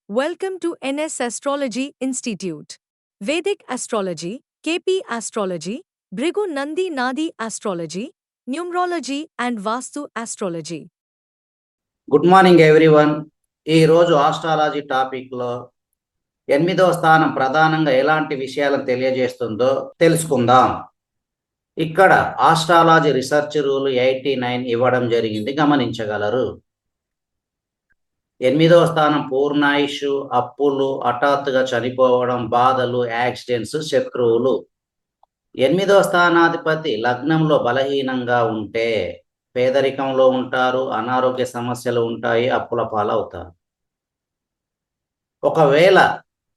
Welcome to NS Astrology Institute. Vedic Astrology, KP Astrology, Bhrigu Nandi Nadi Astrology, Numerology and Vastu Astrology. Good morning everyone. ఈరోజు astrology టాపిక్లో 8వ స్థానం ప్రధానంగా ఎలాంటి విషయాలను తెలియజేస్తుందో తెలుసుకుందాం. ఇక్కడ ఆస్ట్రాలజీ రీసెర్చ్ రూల్ 89 ఇవ్వడం జరిగింది, గమనించగలరు. 8వ స్థానం పూర్ణాయుషు, అప్పులు, హఠాత్తుగా చనిపోవడం, బాధలు, యాక్సిడెంట్స్, శత్రువులు. 8వ స్థానాధిపతి లగ్నంలో బలహీనంగా ఉంటే పేదరికంలో ఉంటారు, అనారోగ్య సమస్యలు ఉంటాయి, అప్పుల పాలవుతారు. ఒకవేళ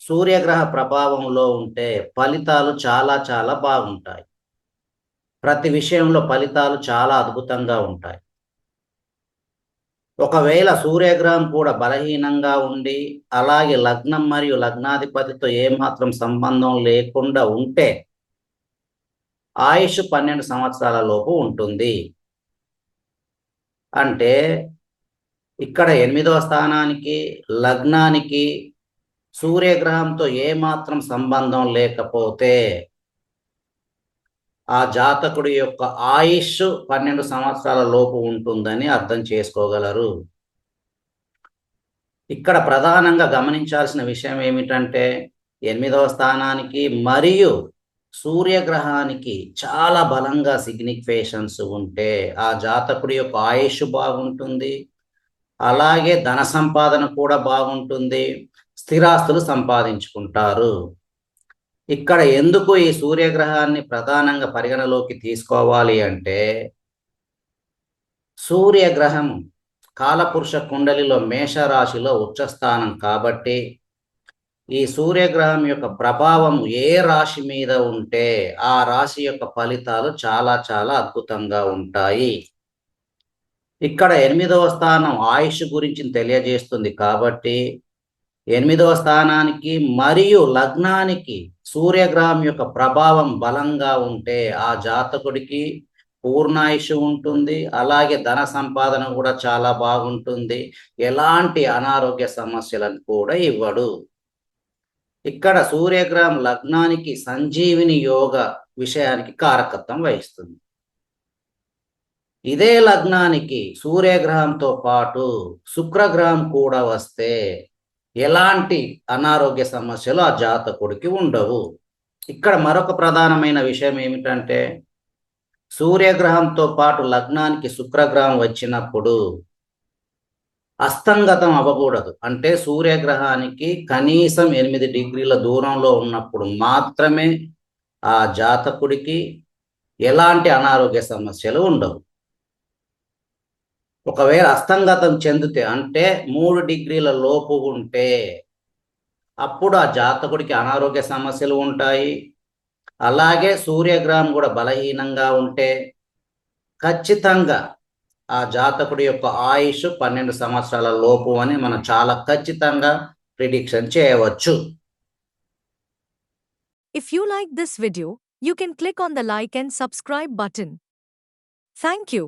సూర్యగ్రహ ప్రభావంలో ఉంటే ఫలితాలు చాలా చాలా బాగుంటాయి. ప్రతి విషయంలో ఫలితాలు చాలా అద్భుతంగా ఉంటాయి. ఒకవేళ సూర్యగ్రహం కూడా బలహీనంగా ఉండి అలాగే లగ్నం మరియు లగ్నాధిపతితో ఏమాత్రం సంబంధం లేకుండా ఉంటే ఆయుష్ 12 సంవత్సరాల లోపు ఉంటుంది. అంటే ఇక్కడ 8వ స్థానానికి లగ్నానికి సూర్యగ్రహంతో ఏమాత్రం సంబంధం లేకపోతే ఆ జాతకుడి యొక్క ఆయుష్ 12 సంవత్సరాల లోపు ఉంటుందని అర్థం చేసుకోగలరు. ఇక్కడ ప్రధానంగా గమనించాల్సిన విషయం ఏమిటంటే 8వ స్థానానికి మరియు సూర్యగ్రహానికి చాలా బలంగా సిగ్నిఫికేషన్స్ ఉంటే ఆ జాతకుడి యొక్క ఆయుష్ బాగుంటుంది, అలాగే ధన సంపాదన కూడా బాగుంటుంది, స్థిరాస్తులు సంపాదించుకుంటారు. ఇక్కడ ఎందుకు ఈ సూర్యగ్రహాన్ని ప్రధానంగా పరిగణలోకి తీసుకోవాలి అంటే సూర్యగ్రహం కాలపురుష కుండలిలో మేషరాశిలో ఉచ్చస్థానం కాబట్టి ఈ సూర్యగ్రహం యొక్క ప్రభావం ఏ రాశి మీద ఉంటే ఆ రాశి యొక్క ఫలితాలు చాలా చాలా అద్భుతంగా ఉంటాయి. ఇక్కడ 8వ స్థానం ఆయుష్ గురించి తెలియజేస్తుంది కాబట్టి 8వ స్థానానికి మరియు లగ్నానికి సూర్యగ్రహం యొక్క ప్రభావం బలంగా ఉంటే ఆ జాతకుడికి పూర్ణాయుష్ ఉంటుంది, అలాగే ధన సంపాదన కూడా చాలా బాగుంటుంది, ఎలాంటి అనారోగ్య సమస్యలను కూడా ఇవ్వడు. ఇక్కడ సూర్యగ్రహం లగ్నానికి సంజీవిని యోగ విషయానికి కారకత్వం వహిస్తుంది. ఇదే లగ్నానికి సూర్యగ్రహంతో పాటు శుక్రగ్రహం కూడా వస్తే ఎలాంటి అనారోగ్య సమస్యలు ఆ జాతకుడికి ఉండవు. ఇక్కడ మరొక ప్రధానమైన విషయం ఏమిటంటే సూర్యగ్రహంతో పాటు లగ్నానికి శుక్రగ్రహం వచ్చినప్పుడు అస్తంగతం అవ్వకూడదు. అంటే సూర్యగ్రహానికి కనీసం 8 డిగ్రీల దూరంలో ఉన్నప్పుడు మాత్రమే ఆ జాతకుడికి ఎలాంటి అనారోగ్య సమస్యలు ఉండవు. ఒకవేళ అస్తంగతం చెందితే అంటే 3 డిగ్రీల లోపు ఉంటే అప్పుడు ఆ జాతకుడికి అనారోగ్య సమస్యలు ఉంటాయి. అలాగే సూర్యగ్రహం కూడా బలహీనంగా ఉంటే ఖచ్చితంగా ఆ జాతకుడి యొక్క ఆయుష్ 12 సంవత్సరాల లోపు అని మనం చాలా ఖచ్చితంగా ప్రిడిక్షన్ చేయవచ్చు. If you like this video, you can click on the like and subscribe button. Thank you.